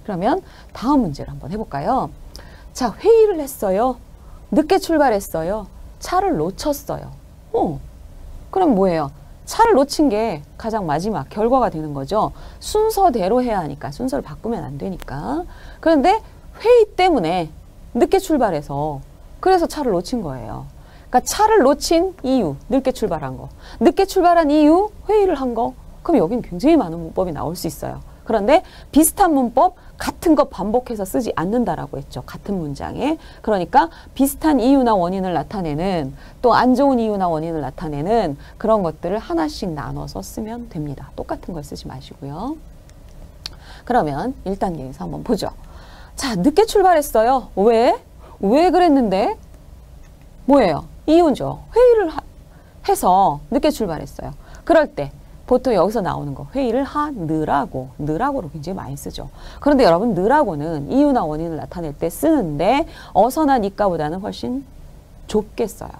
그러면 다음 문제를 한번 해볼까요? 자, 회의를 했어요. 늦게 출발했어요. 차를 놓쳤어요. 그럼 뭐예요? 차를 놓친 게 가장 마지막 결과가 되는 거죠. 순서대로 해야 하니까, 순서를 바꾸면 안 되니까. 그런데 회의 때문에 늦게 출발해서 그래서 차를 놓친 거예요. 그러니까 차를 놓친 이유, 늦게 출발한 거. 늦게 출발한 이유, 회의를 한 거. 그럼 여긴 굉장히 많은 문법이 나올 수 있어요. 그런데 비슷한 문법, 같은 것 반복해서 쓰지 않는다라고 했죠. 같은 문장에. 그러니까 비슷한 이유나 원인을 나타내는, 또 안 좋은 이유나 원인을 나타내는 그런 것들을 하나씩 나눠서 쓰면 됩니다. 똑같은 걸 쓰지 마시고요. 그러면 1단계에서 한번 보죠. 자, 늦게 출발했어요. 왜? 왜 그랬는데? 뭐예요? 이유죠. 회의를 해서 늦게 출발했어요. 그럴 때 보통 여기서 나오는 거 회의를 하느라고, 느라고로 굉장히 많이 쓰죠. 그런데 여러분 느라고는 이유나 원인을 나타낼 때 쓰는데 어서나 니까보다는 훨씬 좁게 써요.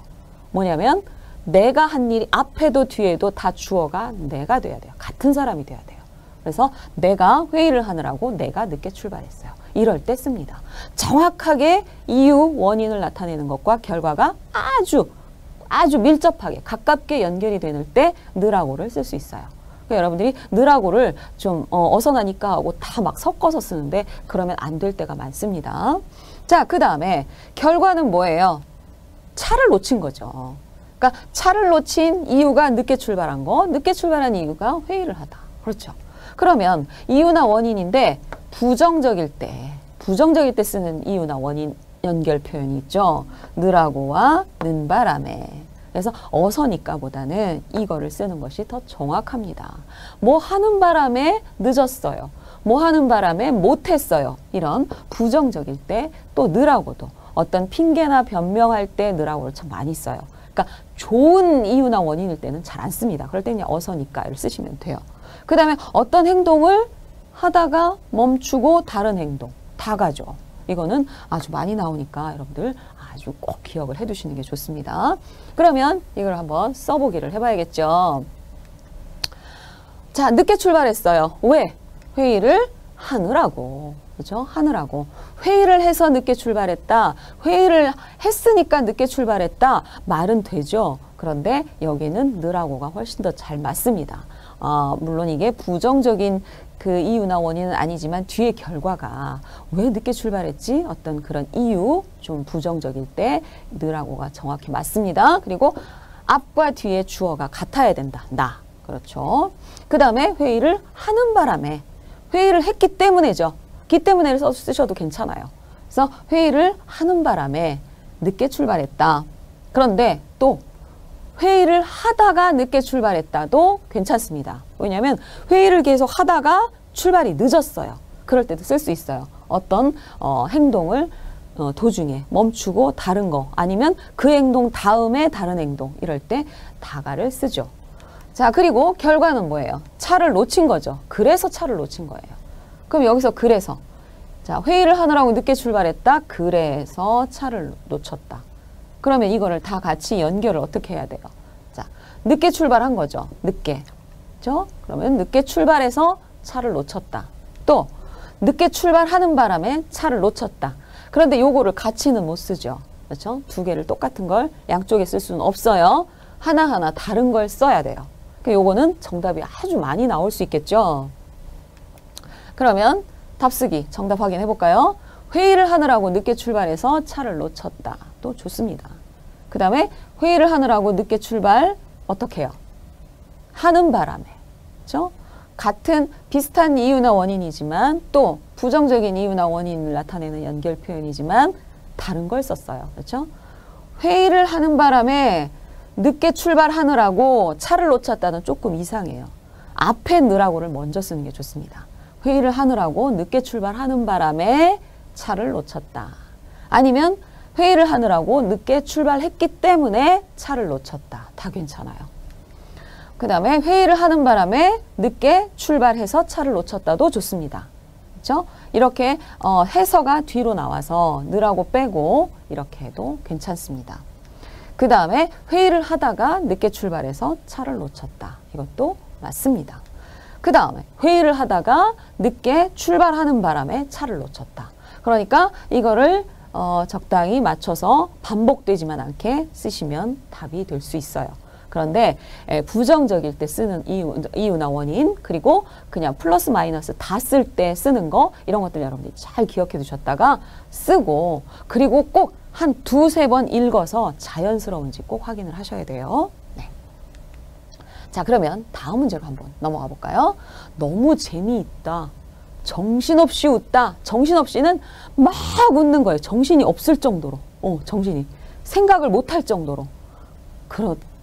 뭐냐면 내가 한 일이 앞에도 뒤에도 다 주어가 내가 돼야 돼요. 같은 사람이 돼야 돼요. 그래서 내가 회의를 하느라고 내가 늦게 출발했어요. 이럴 때 씁니다. 정확하게 이유, 원인을 나타내는 것과 결과가 아주 밀접하게 가깝게 연결이 되는 때 느라고를 쓸 수 있어요. 그러니까 여러분들이 느라고를 좀 어서나니까 하고 다 막 섞어서 쓰는데 그러면 안 될 때가 많습니다. 자, 그 다음에 결과는 뭐예요? 차를 놓친 거죠. 그러니까 차를 놓친 이유가 늦게 출발한 거, 늦게 출발한 이유가 회의를 하다. 그렇죠. 그러면 이유나 원인인데 부정적일 때 쓰는 이유나 원인 연결 표현이 있죠. 느라고와 는 바람에. 그래서 어서니까 보다는 이거를 쓰는 것이 더 정확합니다. 뭐 하는 바람에 늦었어요. 뭐 하는 바람에 못했어요. 이런 부정적일 때 또 느라고도 어떤 핑계나 변명할 때 느라고를 참 많이 써요. 그러니까 좋은 이유나 원인일 때는 잘 안 씁니다. 그럴 때는 어서니까를 쓰시면 돼요. 그 다음에 어떤 행동을 하다가 멈추고 다른 행동 다 가죠. 이거는 아주 많이 나오니까 여러분들 아주 꼭 기억을 해 두시는 게 좋습니다. 그러면 이걸 한번 써보기를 해봐야겠죠. 자, 늦게 출발했어요. 왜? 회의를 하느라고. 그렇죠? 하느라고. 회의를 해서 늦게 출발했다. 회의를 했으니까 늦게 출발했다. 말은 되죠. 그런데 여기는 느라고가 훨씬 더 잘 맞습니다. 물론 이게 부정적인 그 이유나 원인은 아니지만 뒤에 결과가 왜 늦게 출발했지? 어떤 그런 이유, 좀 부정적일 때 느라고가 정확히 맞습니다. 그리고 앞과 뒤에 주어가 같아야 된다. 나. 그렇죠. 그 다음에 회의를 하는 바람에 회의를 했기 때문에죠. 기 때문에를 쓰셔도 괜찮아요. 그래서 회의를 하는 바람에 늦게 출발했다. 그런데 또 회의를 하다가 늦게 출발했다도 괜찮습니다. 왜냐하면 회의를 계속 하다가 출발이 늦었어요. 그럴 때도 쓸 수 있어요. 어떤 행동을 도중에 멈추고 다른 거 아니면 그 행동 다음에 다른 행동 이럴 때 다가를 쓰죠. 자, 그리고 결과는 뭐예요? 차를 놓친 거죠. 그래서 차를 놓친 거예요. 그럼 여기서 그래서 자, 회의를 하느라고 늦게 출발했다. 그래서 차를 놓쳤다. 그러면 이거를 다 같이 연결을 어떻게 해야 돼요? 자, 늦게 출발한 거죠. 늦게. 그렇죠? 그러면 늦게 출발해서 차를 놓쳤다. 또 늦게 출발하는 바람에 차를 놓쳤다. 그런데 요거를 같이는 못 쓰죠. 그렇죠? 두 개를 똑같은 걸 양쪽에 쓸 수는 없어요. 하나하나 다른 걸 써야 돼요. 그러니까 요거는 정답이 아주 많이 나올 수 있겠죠. 그러면 답쓰기 정답 확인해 볼까요? 회의를 하느라고 늦게 출발해서 차를 놓쳤다. 또 좋습니다. 그 다음에 회의를 하느라고 늦게 출발 어떻게 해요? 하는 바람에. 그렇죠? 같은 비슷한 이유나 원인이지만 또 부정적인 이유나 원인을 나타내는 연결 표현이지만 다른 걸 썼어요. 그렇죠? 회의를 하는 바람에 늦게 출발하느라고 차를 놓쳤다는 조금 이상해요. 앞에 느라고를 먼저 쓰는 게 좋습니다. 회의를 하느라고 늦게 출발하는 바람에 차를 놓쳤다. 아니면 회의를 하느라고 늦게 출발했기 때문에 차를 놓쳤다. 다 괜찮아요. 그 다음에 회의를 하는 바람에 늦게 출발해서 차를 놓쳤다도 좋습니다. 그렇죠? 이렇게 해서가 뒤로 나와서 느라고 빼고 이렇게 해도 괜찮습니다. 그 다음에 회의를 하다가 늦게 출발해서 차를 놓쳤다. 이것도 맞습니다. 그 다음에 회의를 하다가 늦게 출발하는 바람에 차를 놓쳤다. 그러니까 이거를 적당히 맞춰서 반복되지만 않게 쓰시면 답이 될 수 있어요. 그런데 부정적일 때 쓰는 이유나 원인, 그리고 그냥 플러스 마이너스 다 쓸 때 쓰는 거, 이런 것들 여러분들이 잘 기억해 두셨다가 쓰고, 그리고 꼭 한 두세 번 읽어서 자연스러운지 꼭 확인을 하셔야 돼요. 네. 자, 그러면 다음 문제로 한번 넘어가 볼까요? 너무 재미있다. 정신없이 웃다. 정신없이는 막 웃는 거예요. 정신이 없을 정도로. 정신이. 생각을 못할 정도로.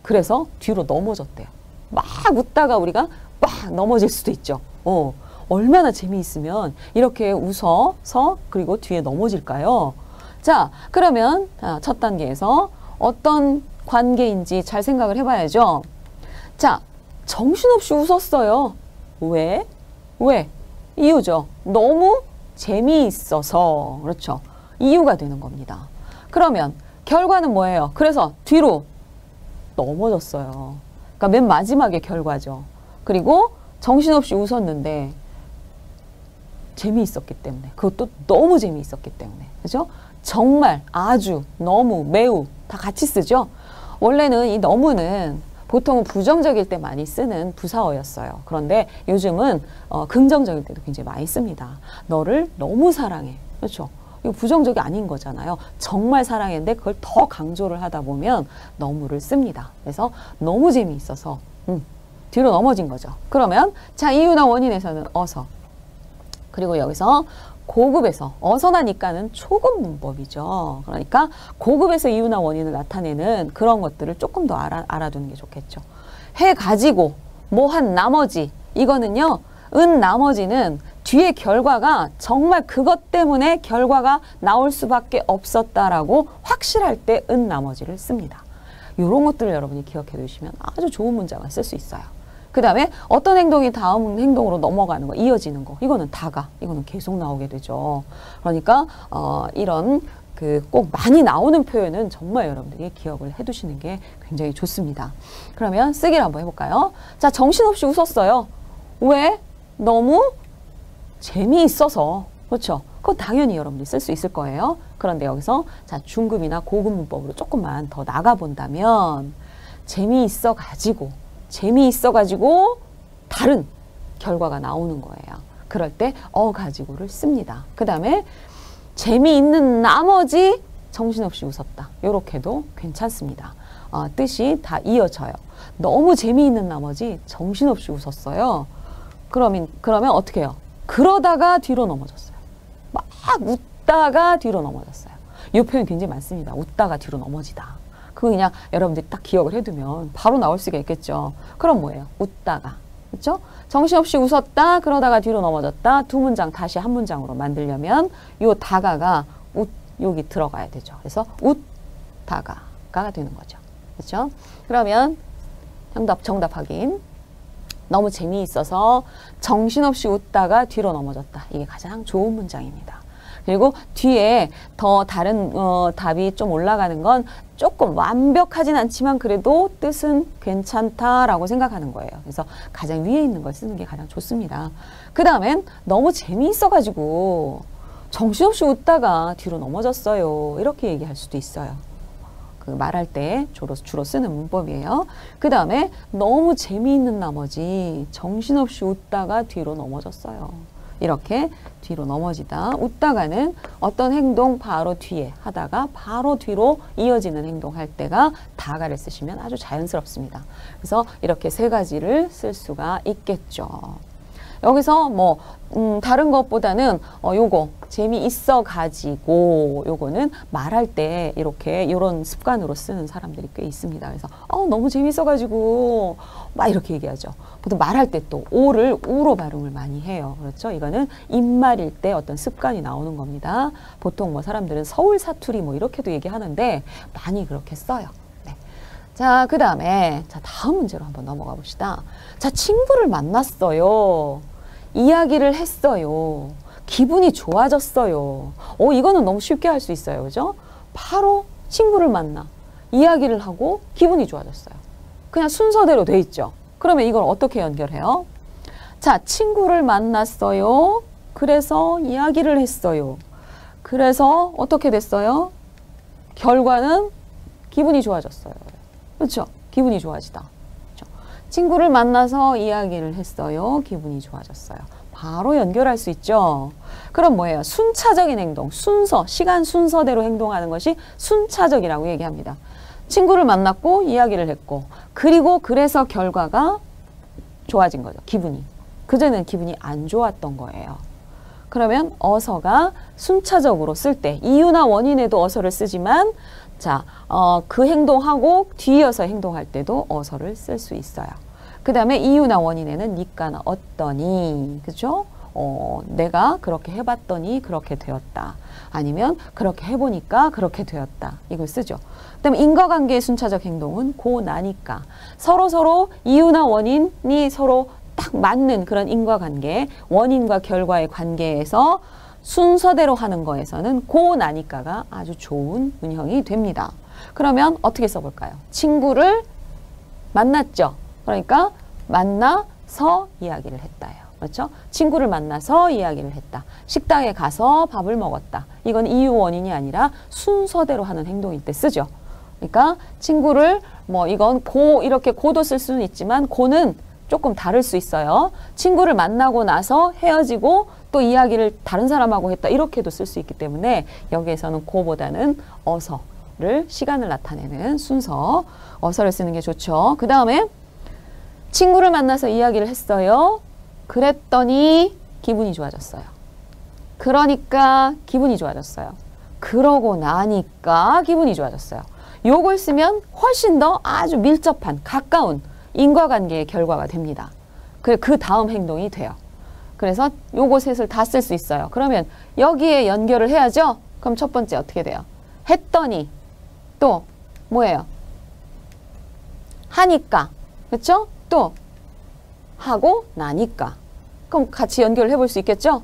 그래서 뒤로 넘어졌대요. 막 웃다가 우리가 막 넘어질 수도 있죠. 얼마나 재미있으면 이렇게 웃어서 그리고 뒤에 넘어질까요? 자, 그러면 첫 단계에서 어떤 관계인지 잘 생각을 해봐야죠. 자, 정신없이 웃었어요. 왜? 이유죠. 너무 재미있어서. 그렇죠. 이유가 되는 겁니다. 그러면 결과는 뭐예요? 그래서 뒤로 넘어졌어요. 그러니까 맨 마지막에 결과죠. 그리고 정신없이 웃었는데 재미있었기 때문에, 그것도 너무 재미있었기 때문에, 그죠? 정말, 아주, 너무, 매우 다 같이 쓰죠. 원래는 이 너무는 보통은 부정적일 때 많이 쓰는 부사어였어요. 그런데 요즘은 긍정적일 때도 굉장히 많이 씁니다. 너를 너무 사랑해. 그렇죠? 이거 부정적이 아닌 거잖아요. 정말 사랑했는데 그걸 더 강조를 하다 보면 너무를 씁니다. 그래서 너무 재미있어서 뒤로 넘어진 거죠. 그러면 자, 이유나 원인에서는 어서, 그리고 여기서 고급에서, 어서나니까는 초급 문법이죠. 그러니까 고급에서 이유나 원인을 나타내는 그런 것들을 조금 더 알아두는 게 좋겠죠. 해가지고 뭐 한 나머지, 이거는요, 나머지는 뒤에 결과가 정말 그것 때문에 결과가 나올 수밖에 없었다라고 확실할 때 나머지를 씁니다. 이런 것들을 여러분이 기억해 두시면 아주 좋은 문장을 쓸 수 있어요. 그 다음에 어떤 행동이 다음 행동으로 넘어가는 거, 이어지는 거, 이거는 다가, 이거는 계속 나오게 되죠. 그러니까 이런 꼭 많이 나오는 표현은 정말 여러분들이 기억을 해 두시는 게 굉장히 좋습니다. 그러면 쓰기를 한번 해볼까요? 자, 정신없이 웃었어요. 왜? 너무 재미있어서. 그렇죠? 그거 당연히 여러분들이 쓸 수 있을 거예요. 그런데 여기서 자, 중급이나 고급 문법으로 조금만 더 나가본다면 재미있어가지고 다른 결과가 나오는 거예요. 그럴 때 가지고를 씁니다. 그 다음에 재미있는 나머지 정신없이 웃었다. 요렇게도 괜찮습니다. 뜻이 다 이어져요. 너무 재미있는 나머지 정신없이 웃었어요. 그러면 어떻게 해요? 그러다가 뒤로 넘어졌어요. 막 웃다가 뒤로 넘어졌어요. 이 표현 굉장히 많습니다. 웃다가 뒤로 넘어지다. 그거 그냥 여러분들이 딱 기억을 해두면 바로 나올 수가 있겠죠. 그럼 뭐예요? 웃다가. 그렇죠? 정신없이 웃었다. 그러다가 뒤로 넘어졌다. 두 문장 다시 한 문장으로 만들려면 요 다가가 여기 들어가야 되죠. 그래서 웃다가가 되는 거죠. 그렇죠? 그러면 정답 확인. 너무 재미있어서 정신없이 웃다가 뒤로 넘어졌다. 이게 가장 좋은 문장입니다. 그리고 뒤에 더 다른 답이 좀 올라가는 건 조금 완벽하진 않지만 그래도 뜻은 괜찮다라고 생각하는 거예요. 그래서 가장 위에 있는 걸 쓰는 게 가장 좋습니다. 그 다음엔 너무 재미있어가지고 정신없이 웃다가 뒤로 넘어졌어요. 이렇게 얘기할 수도 있어요. 말할 때 주로 쓰는 문법이에요. 그 다음에 너무 재미있는 나머지 정신없이 웃다가 뒤로 넘어졌어요. 이렇게 뒤로 넘어지다. 웃다가는 어떤 행동 바로 뒤에 하다가 바로 뒤로 이어지는 행동할 때가 다가를 쓰시면 아주 자연스럽습니다. 그래서 이렇게 세 가지를 쓸 수가 있겠죠. 여기서 뭐 다른 것보다는 요거 재미있어 가지고 요거는 말할 때 이렇게 이런 습관으로 쓰는 사람들이 꽤 있습니다. 그래서 너무 재미있어 가지고 막 이렇게 얘기하죠. 보통 말할 때 또 오를 우로 발음을 많이 해요. 그렇죠? 이거는 입말일 때 어떤 습관이 나오는 겁니다. 보통 뭐 사람들은 서울 사투리 뭐 이렇게도 얘기하는데 많이 그렇게 써요. 네. 자, 그 다음에 다음 문제로 한번 넘어가 봅시다. 자, 친구를 만났어요. 이야기를 했어요. 기분이 좋아졌어요. 이거는 너무 쉽게 할 수 있어요. 그죠? 바로 친구를 만나 이야기를 하고 기분이 좋아졌어요. 그냥 순서대로 돼 있죠. 그러면 이걸 어떻게 연결해요? 자, 친구를 만났어요. 그래서 이야기를 했어요. 그래서 어떻게 됐어요? 결과는 기분이 좋아졌어요. 그렇죠? 기분이 좋아지다. 그렇죠? 친구를 만나서 이야기를 했어요. 기분이 좋아졌어요. 바로 연결할 수 있죠. 그럼 뭐예요? 순차적인 행동, 순서, 시간 순서대로 행동하는 것이 순차적이라고 얘기합니다. 친구를 만났고 이야기를 했고 그리고 그래서 결과가 좋아진 거죠. 기분이. 그전에는 기분이 안 좋았던 거예요. 그러면 어서가 순차적으로 쓸 때 이유나 원인에도 어서를 쓰지만 자, 그 행동하고 뒤이어서 행동할 때도 어서를 쓸 수 있어요. 그 다음에 이유나 원인에는 니까나 어떠니, 그죠? 내가 그렇게 해봤더니 그렇게 되었다. 아니면 그렇게 해보니까 그렇게 되었다. 이걸 쓰죠. 그 다음에 인과관계의 순차적 행동은 고 나니까. 서로 이유나 원인이 서로 딱 맞는 그런 인과관계, 원인과 결과의 관계에서 순서대로 하는 거에서는 고 나니까가 아주 좋은 운형이 됩니다. 그러면 어떻게 써볼까요? 친구를 만났죠. 그러니까 만나서 이야기를 했다요. 그렇죠? 친구를 만나서 이야기를 했다. 식당에 가서 밥을 먹었다. 이건 이유 원인이 아니라 순서대로 하는 행동일 때 쓰죠. 그러니까 친구를 이건 고 이렇게 고도 쓸 수는 있지만 고는 조금 다를 수 있어요. 친구를 만나고 나서 헤어지고 또 이야기를 다른 사람하고 했다. 이렇게도 쓸 수 있기 때문에 여기에서는 고보다는 어서를 시간을 나타내는 순서 어서를 쓰는 게 좋죠. 그 다음에 친구를 만나서 이야기를 했어요. 그랬더니 기분이 좋아졌어요. 그러니까 기분이 좋아졌어요. 그러고 나니까 기분이 좋아졌어요. 요걸 쓰면 훨씬 더 아주 밀접한 가까운 인과관계의 결과가 됩니다. 그 다음 행동이 돼요. 그래서 요거 셋을 다 쓸 수 있어요. 그러면 여기에 연결을 해야죠. 그럼 첫 번째 어떻게 돼요? 했더니 또 뭐예요? 하니까 그렇죠? 또 하고 나니까 그럼 같이 연결을 해볼 수 있겠죠?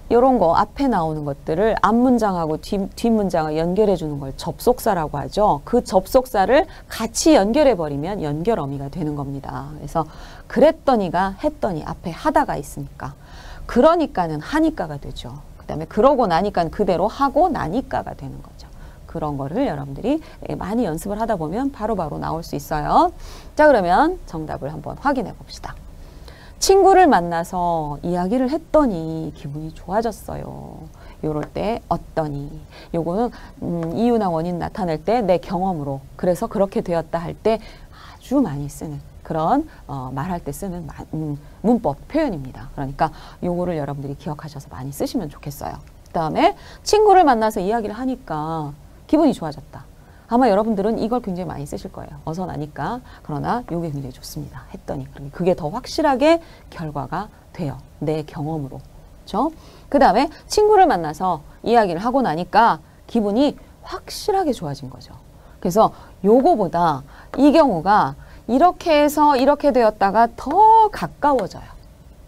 요런 거 앞에 나오는 것들을 앞문장하고 뒷문장을 연결해 주는 걸 접속사라고 하죠. 그 접속사를 같이 연결해 버리면 연결어미가 되는 겁니다. 그래서 그랬더니가 했더니 앞에 하다가 있으니까 그러니까는 하니까가 되죠. 그 다음에 그러고 나니까 그대로 하고 나니까가 되는 거죠. 그런 거를 여러분들이 많이 연습을 하다 보면 바로바로 나올 수 있어요. 자, 그러면 정답을 한번 확인해 봅시다. 친구를 만나서 이야기를 했더니 기분이 좋아졌어요. 요럴 때 어떠니? 요거는 이유나 원인 나타낼 때 내 경험으로 그래서 그렇게 되었다 할 때 아주 많이 쓰는 그런 말할 때 쓰는 문법 표현입니다. 그러니까 요거를 여러분들이 기억하셔서 많이 쓰시면 좋겠어요. 그 다음에 친구를 만나서 이야기를 하니까 기분이 좋아졌다. 아마 여러분들은 이걸 굉장히 많이 쓰실 거예요. 어서 나니까. 그러나 이게 굉장히 좋습니다. 했더니. 그게 더 확실하게 결과가 돼요. 내 경험으로. 그렇죠? 그 다음에 친구를 만나서 이야기를 하고 나니까 기분이 확실하게 좋아진 거죠. 그래서 요거보다 이 경우가 이렇게 해서 이렇게 되었다가 더 가까워져요.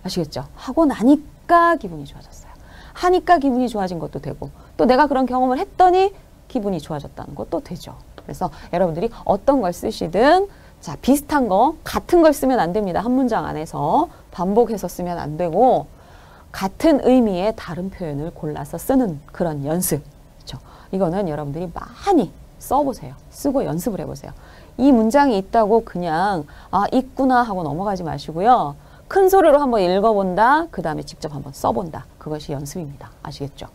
아시겠죠? 하고 나니까 기분이 좋아졌어요. 하니까 기분이 좋아진 것도 되고 또 내가 그런 경험을 했더니 기분이 좋아졌다는 것도 되죠. 그래서 여러분들이 어떤 걸 쓰시든 자, 비슷한 거, 같은 걸 쓰면 안 됩니다. 한 문장 안에서 반복해서 쓰면 안 되고 같은 의미의 다른 표현을 골라서 쓰는 그런 연습. 그렇죠? 이거는 여러분들이 많이 써보세요. 쓰고 연습을 해보세요. 이 문장이 있다고 그냥 있구나 하고 넘어가지 마시고요. 큰 소리로 한번 읽어본다. 그 다음에 직접 한번 써본다. 그것이 연습입니다. 아시겠죠?